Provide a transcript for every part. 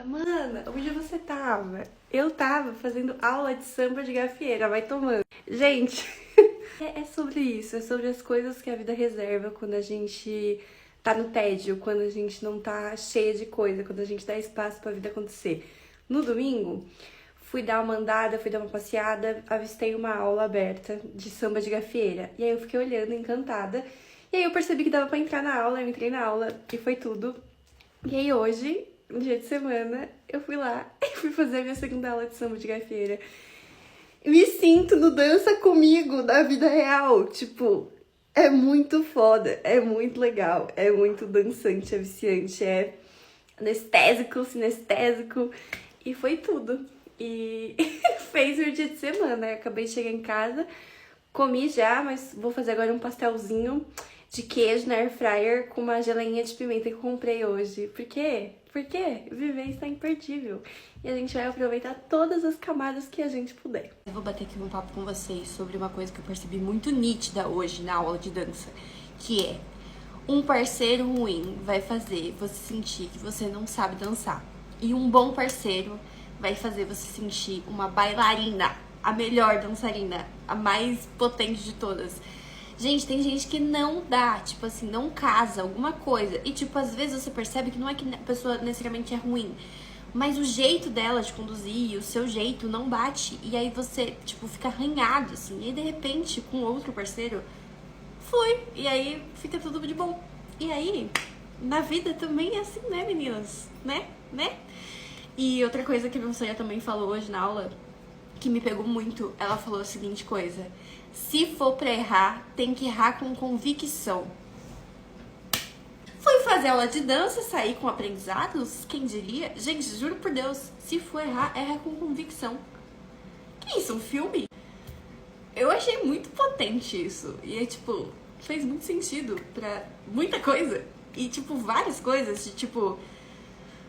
Amanda, onde você tava? Eu tava fazendo aula de samba de gafieira, vai tomando. Gente, é sobre isso, é sobre as coisas que a vida reserva quando a gente tá no tédio, quando a gente não tá cheia de coisa, quando a gente dá espaço pra vida acontecer. No domingo, fui dar uma andada, fui dar uma passeada, avistei uma aula aberta de samba de gafieira. E aí eu fiquei olhando, encantada. E aí eu percebi que dava pra entrar na aula, eu entrei na aula e foi tudo. E aí hoje, um dia de semana, eu fui lá e fui fazer a minha segunda aula de samba de gafieira. Me sinto no Dança Comigo da vida real. Tipo, é muito foda, é muito legal, é muito dançante, é viciante, é anestésico, sinestésico. E foi tudo. E fez o dia de semana. Eu acabei de chegar em casa, comi já, mas vou fazer agora um pastelzinho de queijo na air fryer com uma geleinha de pimenta que eu comprei hoje. Por quê? Porque viver está imperdível. E a gente vai aproveitar todas as camadas que a gente puder. Eu vou bater aqui um papo com vocês sobre uma coisa que eu percebi muito nítida hoje na aula de dança, que é: um parceiro ruim vai fazer você sentir que você não sabe dançar, e um bom parceiro vai fazer você sentir uma bailarina, a melhor dançarina, a mais potente de todas. Gente, tem gente que não dá, tipo assim, não casa alguma coisa. E, tipo, às vezes você percebe que não é que a pessoa necessariamente é ruim, mas o jeito dela de conduzir, o seu jeito não bate. E aí você, tipo, fica arranhado, assim. E aí, de repente, com outro parceiro, flui. E aí fica tudo de bom. E aí, na vida também é assim, né, meninas? Né? E outra coisa que a minha Sonha também falou hoje na aula, que me pegou muito, ela falou a seguinte coisa: se for pra errar, tem que errar com convicção. Fui fazer aula de dança, sair com aprendizados, quem diria? Gente, juro por Deus, se for errar, erra com convicção. Que isso, um filme? Eu achei muito potente isso. E é tipo, fez muito sentido pra muita coisa. E tipo, várias coisas, de tipo,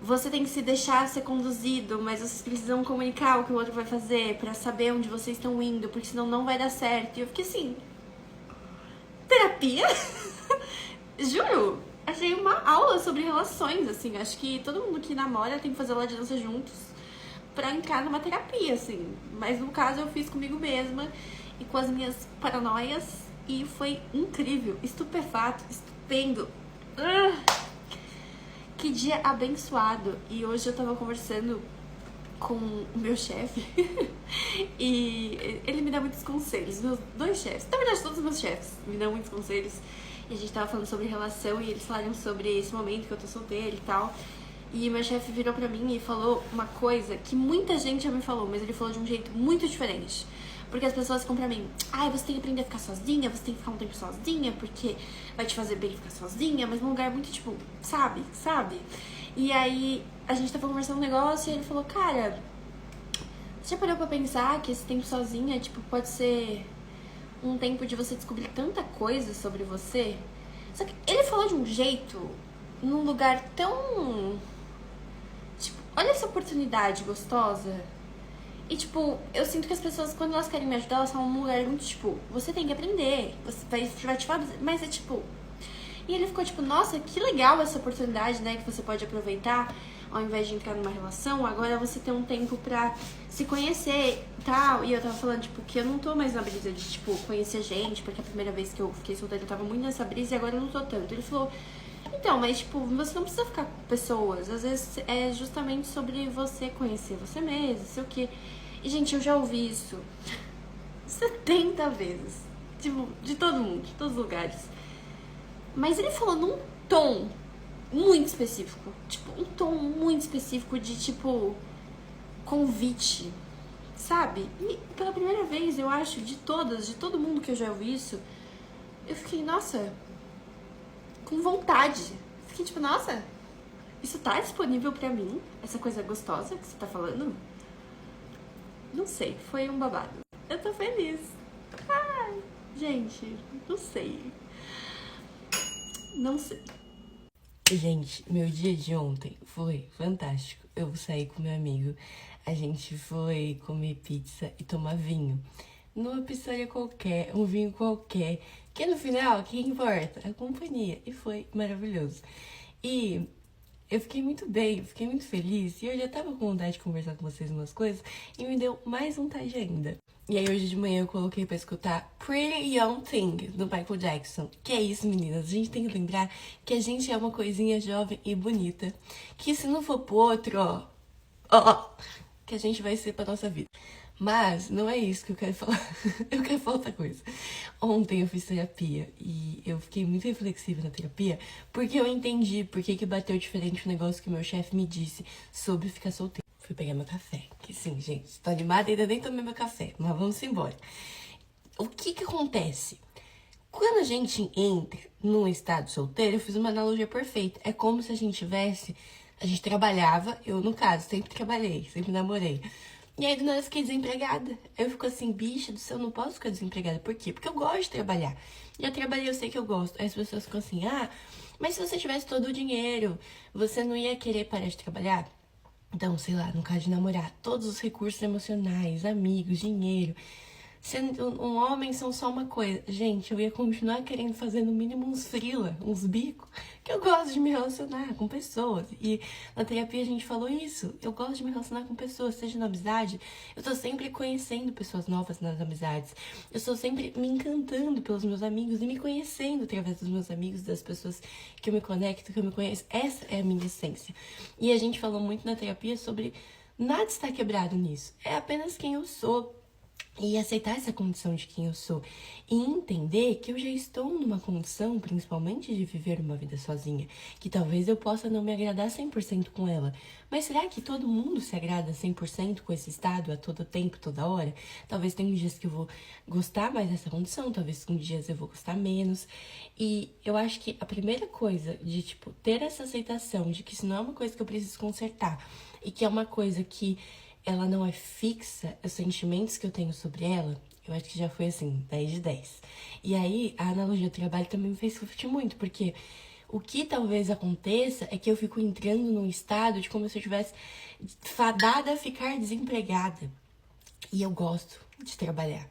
você tem que se deixar ser conduzido, mas vocês precisam comunicar o que o outro vai fazer pra saber onde vocês estão indo, porque senão não vai dar certo. E eu fiquei assim, terapia? Juro, achei uma aula sobre relações, assim. Acho que todo mundo que namora tem que fazer aula de dança juntos pra entrar numa terapia, assim. Mas no caso eu fiz comigo mesma e com as minhas paranoias, e foi incrível, estupefato, estupendo. Que dia abençoado. E hoje eu tava conversando com o meu chefe e ele me dá muitos conselhos. Meus dois chefes, na verdade todos os meus chefes me dão muitos conselhos. E a gente tava falando sobre relação e eles falaram sobre esse momento que eu tô solteira e tal. E meu chefe virou pra mim e falou uma coisa que muita gente já me falou, mas ele falou de um jeito muito diferente. Porque as pessoas ficam pra mim: ai, você tem que aprender a ficar sozinha, você tem que ficar um tempo sozinha, porque vai te fazer bem ficar sozinha, mas num lugar muito tipo, sabe? E aí a gente tava conversando um negócio e ele falou: cara, você já parou pra pensar que esse tempo sozinha, tipo, pode ser um tempo de você descobrir tanta coisa sobre você? Só que ele falou de um jeito, num lugar tão, tipo, olha essa oportunidade gostosa. E, tipo, eu sinto que as pessoas, quando elas querem me ajudar, elas falam num lugar muito, tipo, você tem que aprender, você vai te falar, mas é, tipo... E ele ficou, tipo, nossa, que legal essa oportunidade, né, que você pode aproveitar, ao invés de entrar numa relação, agora você tem um tempo pra se conhecer e tal. E eu tava falando, tipo, que eu não tô mais na brisa de, tipo, conhecer gente, porque a primeira vez que eu fiquei solteira eu tava muito nessa brisa e agora eu não tô tanto. Ele falou: então, mas, tipo, você não precisa ficar com pessoas. Às vezes é justamente sobre você conhecer você mesmo, sei o quê. E, gente, eu já ouvi isso 70 vezes. Tipo, de todo mundo, de todos os lugares. Mas ele falou num tom muito específico. Tipo, um tom muito específico de, tipo, convite, sabe? E pela primeira vez, eu acho, de todo mundo que eu já ouvi isso, eu fiquei, nossa, com vontade. Fiquei tipo, nossa, isso tá disponível pra mim? Essa coisa gostosa que você tá falando? Não sei, foi um babado. Eu tô feliz. Ai, gente, não sei. Não sei. Gente, meu dia de ontem foi fantástico. Eu saí com meu amigo, a gente foi comer pizza e tomar vinho. Numa pizzaria qualquer, um vinho qualquer, que no final, o que importa? A companhia. E foi maravilhoso. E eu fiquei muito bem, eu fiquei muito feliz. E eu já tava com vontade de conversar com vocês umas coisas. E me deu mais vontade ainda. E aí hoje de manhã eu coloquei pra escutar Pretty Young Thing, do Michael Jackson. Que é isso, meninas? A gente tem que lembrar que a gente é uma coisinha jovem e bonita. Que se não for pro outro, ó, que a gente vai ser pra nossa vida. Mas não é isso que eu quero falar. Eu quero falar outra coisa. Ontem eu fiz terapia e eu fiquei muito reflexiva na terapia porque eu entendi por que bateu diferente o negócio que o meu chefe me disse sobre ficar solteiro. Fui pegar meu café. Que sim, gente, tô animada e ainda nem tomei meu café, mas vamos embora. O que acontece? Quando a gente entra num estado solteiro, eu fiz uma analogia perfeita. É como se a gente tivesse... A gente trabalhava, eu no caso, sempre trabalhei, sempre namorei. E aí do nada eu fiquei desempregada. Aí eu fico assim, bicha do céu, eu não posso ficar desempregada. Por quê? Porque eu gosto de trabalhar. Já trabalhei, eu sei que eu gosto. Aí as pessoas ficam assim, mas se você tivesse todo o dinheiro, você não ia querer parar de trabalhar? Então, sei lá, no caso de namorar, todos os recursos emocionais, amigos, dinheiro. Sendo um homem são só uma coisa. Gente, eu ia continuar querendo fazer no mínimo uns freela, uns bicos, que eu gosto de me relacionar com pessoas. E na terapia a gente falou isso. Eu gosto de me relacionar com pessoas, seja na amizade. Eu tô sempre conhecendo pessoas novas nas amizades. Eu estou sempre me encantando pelos meus amigos e me conhecendo através dos meus amigos, das pessoas que eu me conecto, que eu me conheço. Essa é a minha essência. E a gente falou muito na terapia sobre nada está quebrado nisso. É apenas quem eu sou. E aceitar essa condição de quem eu sou. E entender que eu já estou numa condição, principalmente de viver uma vida sozinha. Que talvez eu possa não me agradar 100% com ela. Mas será que todo mundo se agrada 100% com esse estado a todo tempo, toda hora? Talvez tenha dias que eu vou gostar mais dessa condição. Talvez com dias eu vou gostar menos. E eu acho que a primeira coisa de, ter essa aceitação de que isso não é uma coisa que eu preciso consertar. E que é uma coisa que... ela não é fixa, os sentimentos que eu tenho sobre ela, eu acho que já foi assim, 10 de 10. E aí, a analogia do trabalho também me fez refletir muito, porque o que talvez aconteça é que eu fico entrando num estado de como se eu estivesse fadada a ficar desempregada. E eu gosto de trabalhar.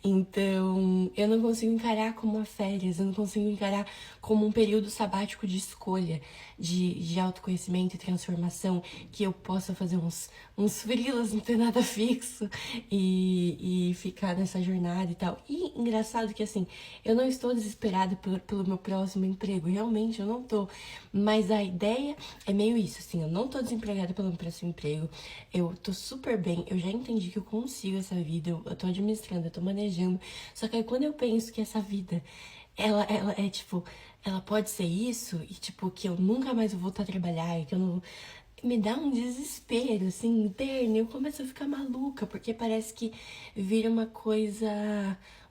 Então, eu não consigo encarar como uma férias, eu não consigo encarar como um período sabático de escolha, de autoconhecimento e transformação, que eu possa fazer uns freelas, não ter nada fixo e ficar nessa jornada e tal. E engraçado que, assim, eu não estou desesperada pelo meu próximo emprego, realmente eu não tô. Mas a ideia é meio isso, assim, eu não tô desempregada pelo meu próximo emprego, eu tô super bem, eu já entendi que eu consigo essa vida, eu tô administrando, eu tô manejando. Só que aí quando eu penso que essa vida, ela é ela pode ser isso, e que eu nunca mais vou voltar a trabalhar, e que eu não... Me dá um desespero, assim, interno, eu começo a ficar maluca, porque parece que vira uma coisa,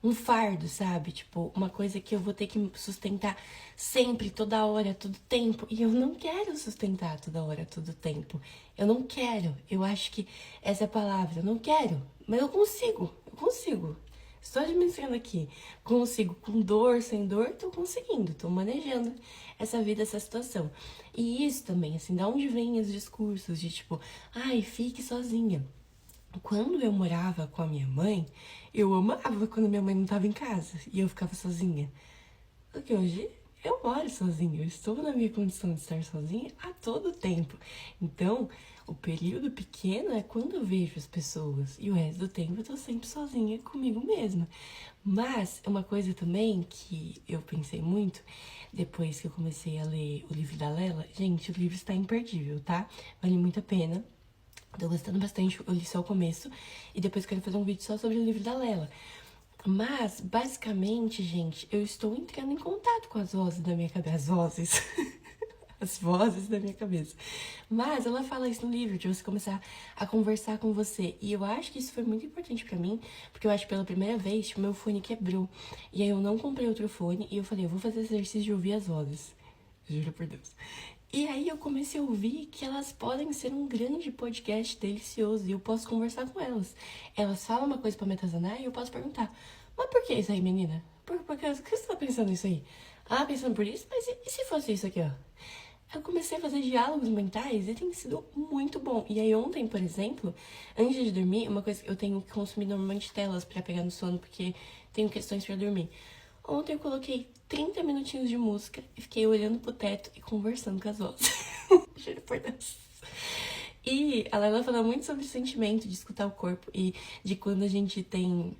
um fardo, sabe? Uma coisa que eu vou ter que sustentar sempre, toda hora, todo tempo. E eu não quero sustentar toda hora, todo tempo. Eu não quero. Eu acho que essa é a palavra. Eu não quero. Mas eu consigo. Estou administrando aqui. Consigo, com dor, sem dor, tô conseguindo. Tô manejando essa vida, essa situação. E isso também, assim, da onde vem os discursos de fique sozinha. Quando eu morava com a minha mãe, eu amava quando minha mãe não estava em casa e eu ficava sozinha. Porque hoje eu moro sozinha, eu estou na minha condição de estar sozinha a todo tempo. Então, o período pequeno é quando eu vejo as pessoas e o resto do tempo eu tô sempre sozinha comigo mesma. Mas uma coisa também que eu pensei muito depois que eu comecei a ler o livro da Lela, gente, o livro está imperdível, tá? Vale muito a pena. Tô gostando bastante, eu li só o começo e depois quero fazer um vídeo só sobre o livro da Lela. Mas, basicamente, gente, eu estou entrando em contato com as vozes da minha cabeça. As vozes. As vozes da minha cabeça. Mas ela fala isso no livro, de você começar a conversar com você. E eu acho que isso foi muito importante pra mim, porque eu acho que pela primeira vez, meu fone quebrou. E aí eu não comprei outro fone e eu falei, eu vou fazer esse exercício de ouvir as vozes. Juro por Deus. E aí eu comecei a ouvir que elas podem ser um grande podcast delicioso e eu posso conversar com elas. Elas falam uma coisa pra me atazanar e eu posso perguntar, mas por que isso aí, menina? Por que você tá pensando isso aí? Pensando por isso? Mas e se fosse isso aqui, ó? Eu comecei a fazer diálogos mentais e tem sido muito bom. E aí ontem, por exemplo, antes de dormir, uma coisa que eu tenho que consumir normalmente telas pra pegar no sono, porque tenho questões pra dormir. Ontem eu coloquei 30 minutinhos de música e fiquei olhando pro teto e conversando com as vozes. Juro por Deus. E a Laila fala muito sobre o sentimento de escutar o corpo e de quando a gente tem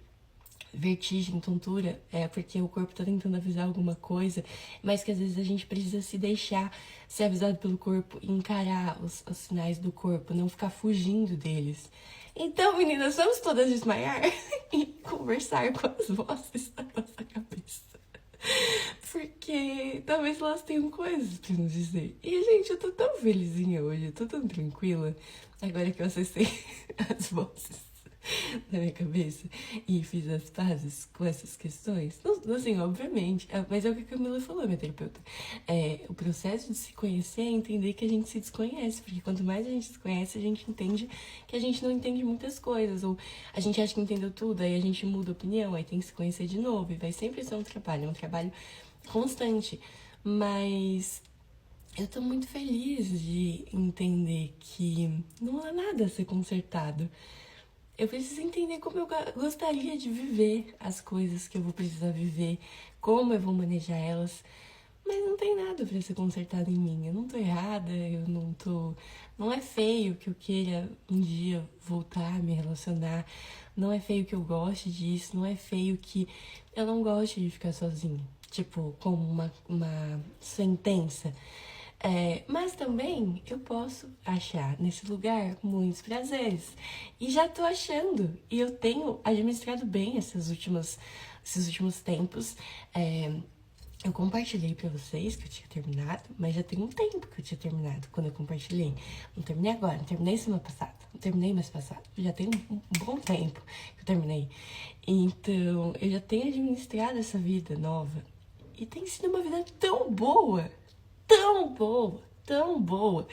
vertigem, tontura, é porque o corpo tá tentando avisar alguma coisa, mas que às vezes a gente precisa se deixar ser avisado pelo corpo e encarar os sinais do corpo, não ficar fugindo deles. Então, meninas, vamos todas desmaiar e conversar com as vozes da nossa cabeça. Porque talvez elas tenham coisas pra nos dizer. E, gente, eu tô tão felizinha hoje, eu tô tão tranquila, agora que eu acessei as vozes na minha cabeça e fiz as pazes com essas questões. Não, assim, obviamente, mas é o que a Camila falou, minha terapeuta. O processo de se conhecer é entender que a gente se desconhece, porque quanto mais a gente se conhece, a gente entende que a gente não entende muitas coisas, ou a gente acha que entendeu tudo, aí a gente muda a opinião, aí tem que se conhecer de novo, e vai sempre ser um trabalho constante, mas eu tô muito feliz de entender que não há nada a ser consertado. Eu preciso entender como eu gostaria de viver as coisas que eu vou precisar viver, como eu vou manejar elas, mas não tem nada pra ser consertado em mim. Eu não tô errada, eu não tô... Não é feio que eu queira um dia voltar a me relacionar, não é feio que eu goste disso, não é feio que eu não goste de ficar sozinha, tipo, como uma sentença. Mas também eu posso achar nesse lugar muitos prazeres. E já tô achando. E eu tenho administrado bem esses últimos tempos. Eu compartilhei pra vocês que eu tinha terminado, mas já tem um tempo que eu tinha terminado quando eu compartilhei. Não terminei agora, não terminei semana passada, não terminei mês passado. Já tem um bom tempo que eu terminei. Então, eu já tenho administrado essa vida nova. E tem sido uma vida tão boa. Tão boa, tão boa.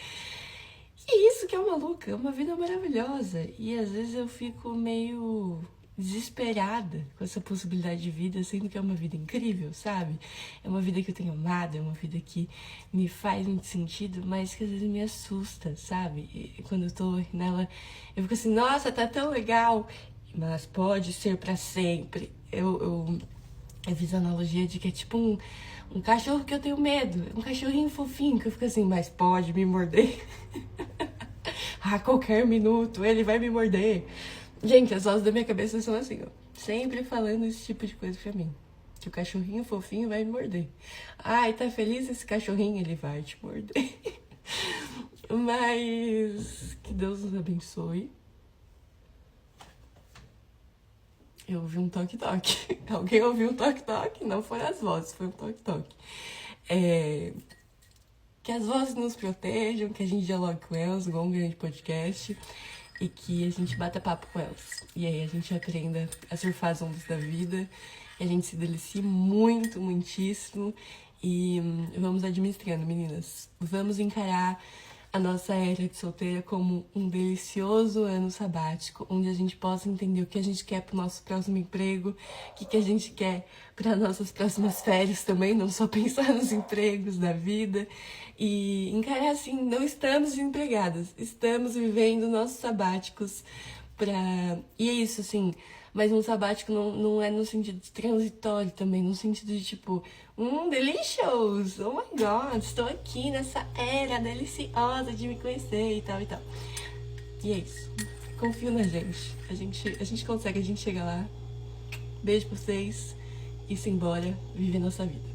E isso que é maluca, é uma vida maravilhosa. E às vezes eu fico meio desesperada com essa possibilidade de vida, sendo que é uma vida incrível, sabe? É uma vida que eu tenho amado, é uma vida que me faz muito sentido, mas que às vezes me assusta, sabe? E quando eu tô nela, eu fico assim, nossa, tá tão legal, mas pode ser pra sempre. Eu fiz a analogia de que é tipo um cachorro que eu tenho medo. Um cachorrinho fofinho que eu fico assim, mas pode me morder. A qualquer minuto ele vai me morder. Gente, as vozes da minha cabeça são assim, ó. Sempre falando esse tipo de coisa pra mim. Que o cachorrinho fofinho vai me morder. Ai, tá feliz esse cachorrinho? Ele vai te morder. Mas que Deus nos abençoe. Eu ouvi um toque-toque. Alguém ouviu um toque-toque? Não foi as vozes, foi um toque-toque. Que as vozes nos protejam, que a gente dialogue com elas, igual um grande podcast, e que a gente bata papo com elas. E aí a gente aprenda a surfar as ondas da vida, e a gente se delicie muito, muitíssimo, e vamos administrando, meninas. Vamos encarar a nossa era de solteira como um delicioso ano sabático, onde a gente possa entender o que a gente quer pro nosso próximo emprego, o que a gente quer para nossas próximas férias também, não só pensar nos empregos da vida, e encarar assim, não estamos desempregadas, estamos vivendo nossos sabáticos E é isso, assim, mas um sabático não é no sentido de transitório também, no sentido de tipo, delicious, oh my god, estou aqui nessa era deliciosa de me conhecer e tal e tal. E é isso, confio na gente, a gente consegue, a gente chega lá. Beijo pra vocês e se embora viver nossa vida.